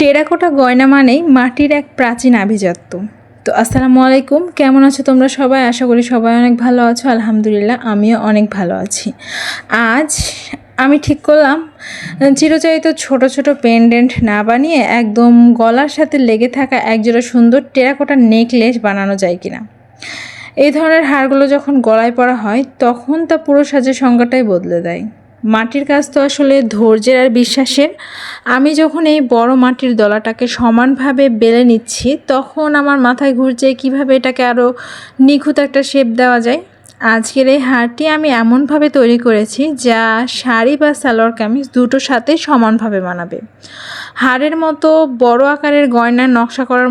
Terracotta গয়না মানেই মাটির এক প্রাচীন আভিজাত্য। তো আসসালামু আলাইকুম, কেমন আছো তোমরা সবাই? আশা করি সবাই অনেক ভালো আছো। আলহামদুলিল্লাহ, আমিও অনেক ভালো আছি। আজ আমি ঠিক করলাম চিরচারিত ছোট ছোট পেন্ডেন্ট না বানিয়ে একদম গলার সাথে লেগে থাকা একজোড়া সুন্দর টেরাকোটা নেকলেস বানানো যায় কিনা। এই ধরনের হারগুলো যখন গলায় পরা হয় তখন তা পুরো সাজের সংজ্ঞাটাই বদলে দেয়। মাটির কাজ তো আসলে ধৈর্যের আর বিশ্বাসের। আমি যখন এই বড় মাটির দলাটাকে সমানভাবে বেলে নিচ্ছি তখন আমার মাথায় ঘুরছে কিভাবে এটাকে আরও নিখুঁত একটা শেপ দেওয়া যায়। আজকের এই হারটি আমি এমনভাবে তৈরি করেছি যা শাড়ি বা সালোয়ার কামিজ দুটোর সাথে সমানভাবে মানাবে। হারের মতো বড় আকারের গয়নার নকশা করার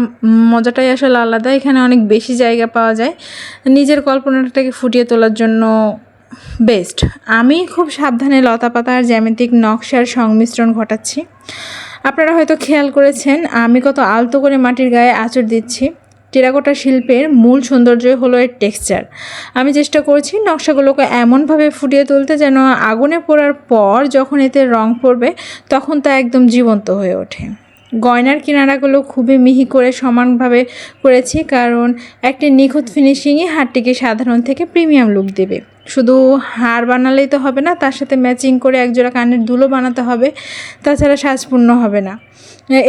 মজাটাই আসলে আলাদা। এখানে অনেক বেশি জায়গা পাওয়া যায় নিজের কল্পনাটাকে ফুটিয়ে তোলার জন্য। বেস্ট। আমি খুব সাবধানে লতাপাতা আর জ্যামিতিক নকশার সংমিশ্রণ ঘটাচ্ছি। আপনারা হয়তো খেয়াল করেছেন আমি কত আলতো করে মাটির গায়ে আঁচড় দিচ্ছি। টেরাকোটা শিল্পের মূল সৌন্দর্যই হলো এর টেক্সচার। আমি চেষ্টা করছি নকশাগুলোকে এমনভাবে ফুটিয়ে তুলতে যেন আগুনে পোড়ার পর যখন এতে রং পড়বে তখন তা একদম জীবন্ত হয়ে ওঠে। গয়নার কিনারাগুলো খুবই মিহি করে সমানভাবে করেছি, কারণ একটি নিখুঁত ফিনিশিংই হারটিকে সাধারণ থেকে প্রিমিয়াম লুক দেবে। শুধু হার বানালেই তো হবে না, তার সাথে ম্যাচিং করে একজোড়া কানের দুলও বানাতে হবে, তাছাড়া সাজপূর্ণ হবে না।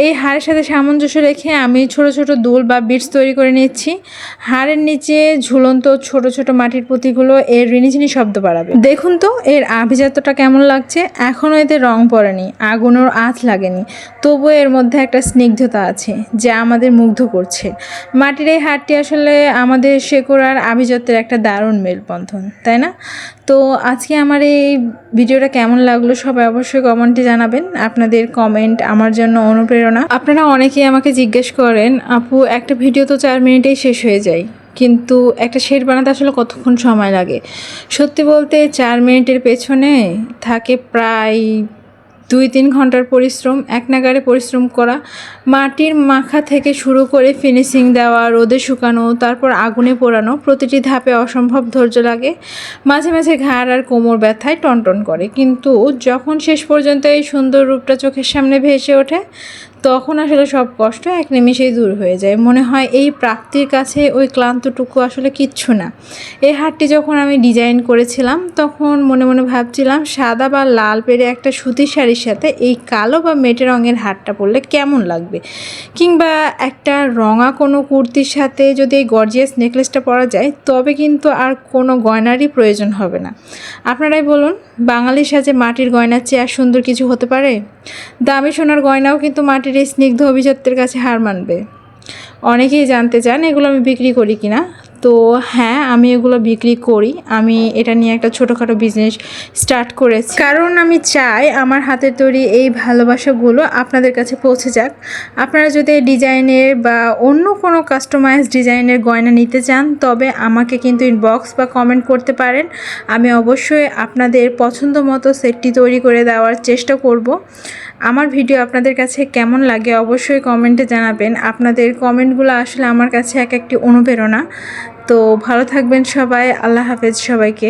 এই হারের সাথে সামঞ্জস্য রেখে আমি ছোট ছোট দুল বা বিটস তৈরি করে নিচ্ছি। হারের নিচে ঝুলন্ত ছোট ছোট মাটির পুঁতিগুলো এর রিনিঝিনি শব্দ বাড়াবে। দেখুন তো এর আভিজাত্যটা কেমন লাগছে। এখনও এতে রং পড়েনি, আগুনের আঁচ লাগেনি, তবুও এর মধ্যে একটা স্নিগ্ধতা আছে যা আমাদের মুগ্ধ করছে। মাটির এই হারটি আসলে আমাদের শেকড় আর আভিজাত্যের একটা দারুণ মেলবন্ধন, তাই না? তো আজকে আমার এই ভিডিওটা কেমন লাগলো সবাই অবশ্যই কমেন্টে জানাবেন। আপনাদের কমেন্ট আমার জন্য অনুপ্রেরণা। আপনারা অনেকেই আমাকে জিজ্ঞেস করেন, আপু একটা ভিডিও তো 4 মিনিটেই শেষ হয়ে যায়, কিন্তু একটা শেড বানাতে আসলে কতক্ষণ সময় লাগে? সত্যি বলতে 4 মিনিটের পেছনে থাকে প্রায় 2-3 ঘন্টার পরিশ্রম, এক নাগাড়ে পরিশ্রম করা। মাটির মাখা থেকে শুরু করে ফিনিশিং দেওয়া, রোদে শুকানো, তারপর আগুনে পোড়ানো, প্রতিটি ধাপে অসম্ভব ধৈর্য লাগে। মাঝে মাঝে ঘাড় আর কোমর ব্যথায় টনটন করে, কিন্তু যখন শেষ পর্যন্ত এই সুন্দর রূপটা চোখের সামনে ভেসে ওঠে তখন আসলে সব কষ্ট এক নিমেষেই দূর হয়ে যায়। মনে হয় এই প্রাপ্তির কাছে ওই ক্লান্তটুকু আসলে কিচ্ছু না। এই হারটি যখন আমি ডিজাইন করেছিলাম তখন মনে মনে ভাবছিলাম সাদা বা লাল পেরে একটা সুতির শাড়ির সাথে এই কালো বা মেটে রঙের হারটা পরলে কেমন লাগবে, কিংবা একটা রঙা কোনো কুর্তির সাথে যদি এই গর্জিয়াস নেকলেসটা পরা যায় তবে কিন্তু আর কোনো গয়নারই প্রয়োজন হবে না। আপনারাই বলুন, বাঙালির সাজে মাটির গয়নার চেয়ে আর সুন্দর কিছু হতে পারে? দামি সোনার গয়নাও কিন্তু মাটির এই স্নিগ্ধ অভিজাত্যের কাছে হার মানবে। অনেকেই জানতে চান এগুলো আমি বিক্রি করি কিনা। তো হ্যাঁ, আমি এগুলো বিক্রি করি। আমি এটা নিয়ে একটা ছোটোখাটো বিজনেস স্টার্ট করেছি, কারণ আমি চাই আমার হাতের তৈরি এই ভালোবাসাগুলো আপনাদের কাছে পৌঁছে যাক। আপনারা যদি এই ডিজাইনের বা অন্য কোনো কাস্টমাইজ ডিজাইনের গয়না নিতে চান তবে আমাকে কিন্তু ইনবক্স বা কমেন্ট করতে পারেন। আমি অবশ্যই আপনাদের পছন্দ মতো সেটটি তৈরি করে দেওয়ার চেষ্টা করব। আমার ভিডিও আপনাদের কাছে কেমন লাগে অবশ্যই কমেন্টে জানাবেন। আপনাদের কমেন্টগুলো আসলে আমার কাছে এক একটি অনুপ্রেরণা। তো ভালো থাকবেন সবাই। আল্লাহ হাফেজ সবাইকে।